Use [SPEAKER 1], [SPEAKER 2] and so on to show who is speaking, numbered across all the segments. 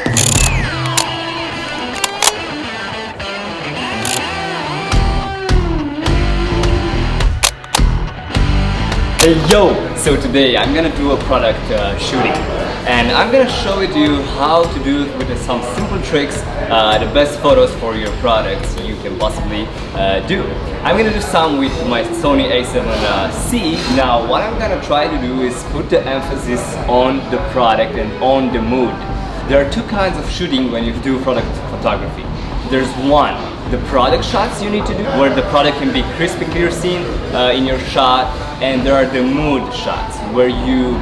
[SPEAKER 1] Hey yo! So today I'm gonna do a product shooting, and I'm gonna show it to you how to do it with some simple tricks, the best photos for your products you can possibly do. I'm gonna do some with my Sony a7C. Now what I'm gonna try to do is put the emphasis on the product and on the mood. There are two kinds of shooting when you do product photography. There's one, the product shots you need to do, where the product can be crispy clear seen in your shot, and there are the mood shots, where you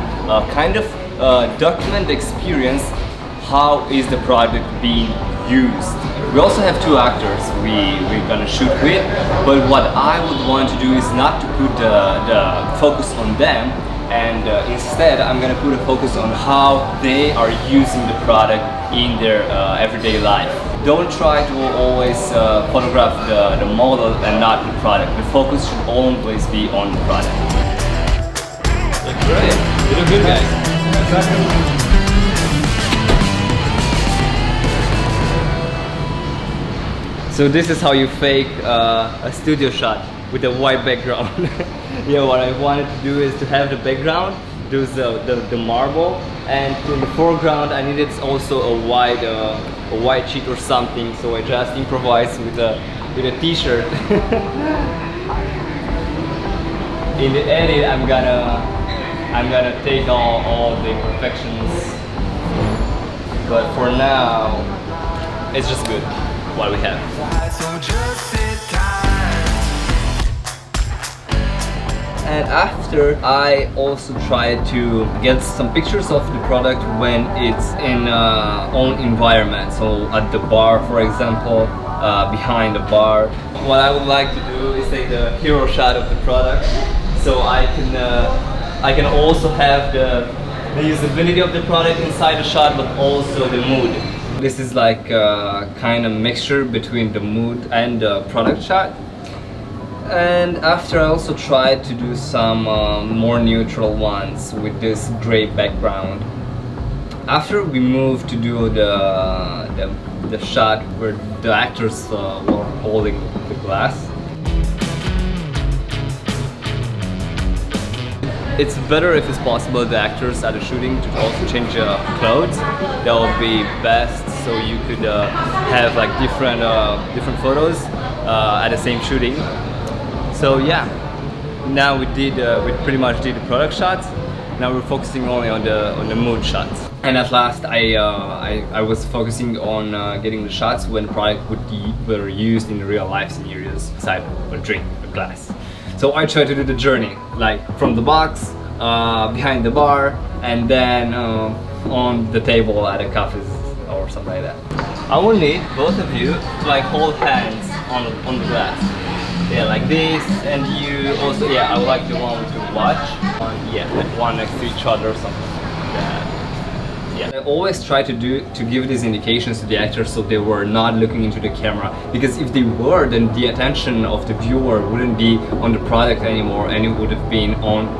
[SPEAKER 1] kind of document the experience, how is the product being used. We also have two actors we're gonna shoot with, but what I would want to do is not to put the focus on them, and instead I'm gonna put a focus on how they are using the product in their everyday life. Don't try to always photograph the model and not the product. The focus should always be on the product. Look great. You look good, guys. So this is how you fake a studio shot with a white background. Yeah, what I wanted to do is to have the background, do the marble, and in the foreground I needed also a white sheet or something, so I just improvised with a t-shirt. In the edit I'm gonna take all the imperfections, but for now it's just good what we have. And after, I also try to get some pictures of the product when it's in own environment. So at the bar, for example, behind the bar. What I would like to do is take the hero shot of the product, so I can also have the usability of the product inside the shot, but also the mood. This is like a kind of mixture between the mood and the product shot. And after, I also tried to do some more neutral ones with this gray background. After, we moved to do the shot where the actors were holding the glass. It's better if it's possible the actors at the shooting to also change clothes. That would be best, so you could have like different photos at the same shooting. So yeah, now we pretty much did the product shots. Now we're focusing only on the mood shots. And at last, I was focusing on getting the shots when product were used in real life scenarios, beside a drink, a glass. So I tried to do the journey, like from the box, behind the bar, and then on the table at a cafe or something like that. I will need both of you to like hold hands on the glass. Yeah, like this, and you also, yeah, I would like the one to watch. Yeah, like one next to each other or something like that. Yeah. I always try to give these indications to the actors so they were not looking into the camera, because if they were, then the attention of the viewer wouldn't be on the product anymore, and it would have been on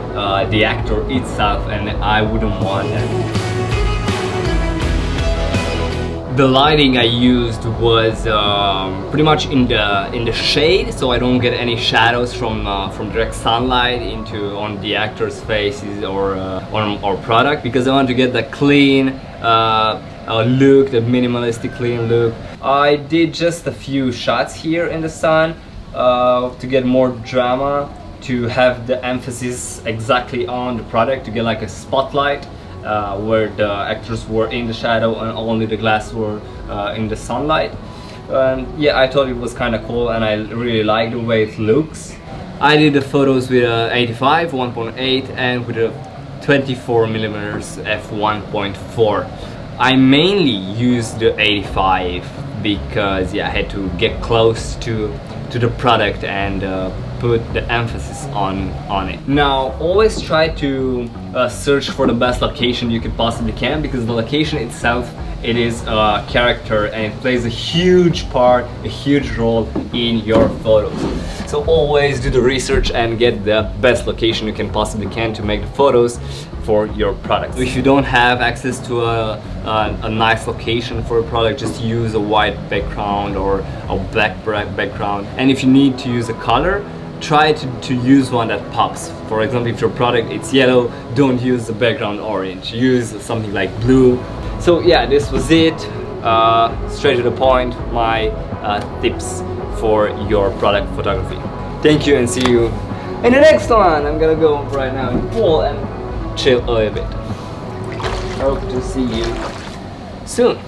[SPEAKER 1] the actor itself, and I wouldn't want that. The lighting I used was pretty much in the shade, so I don't get any shadows from direct sunlight on the actors' faces or on our product, because I want to get that clean look, the minimalistic clean look. I did just a few shots here in the sun to get more drama, to have the emphasis exactly on the product, to get like a spotlight. Where the actors were in the shadow and only the glass were in the sunlight. Yeah, I thought it was kind of cool, and I really like the way it looks. I did the photos with 85, 1.8 and with a 24mm f1.4. I mainly used the 85 because, yeah, I had to get close to the product and put the emphasis on it. Now, always try to search for the best location you could possibly can, because the location itself, it is a character, and it plays a huge part, a huge role in your photos. So always do the research and get the best location you can possibly can to make the photos for your product. If you don't have access to a nice location for a product, just use a white background or a black background. And if you need to use a color, try to use one that pops. For example, if your product is yellow, don't use the background orange. Use something like blue. So yeah, this was it. Straight to the point, my tips for your product photography. Thank you and see you in the next one. I'm gonna go right now in the pool and chill a little bit. Hope to see you soon.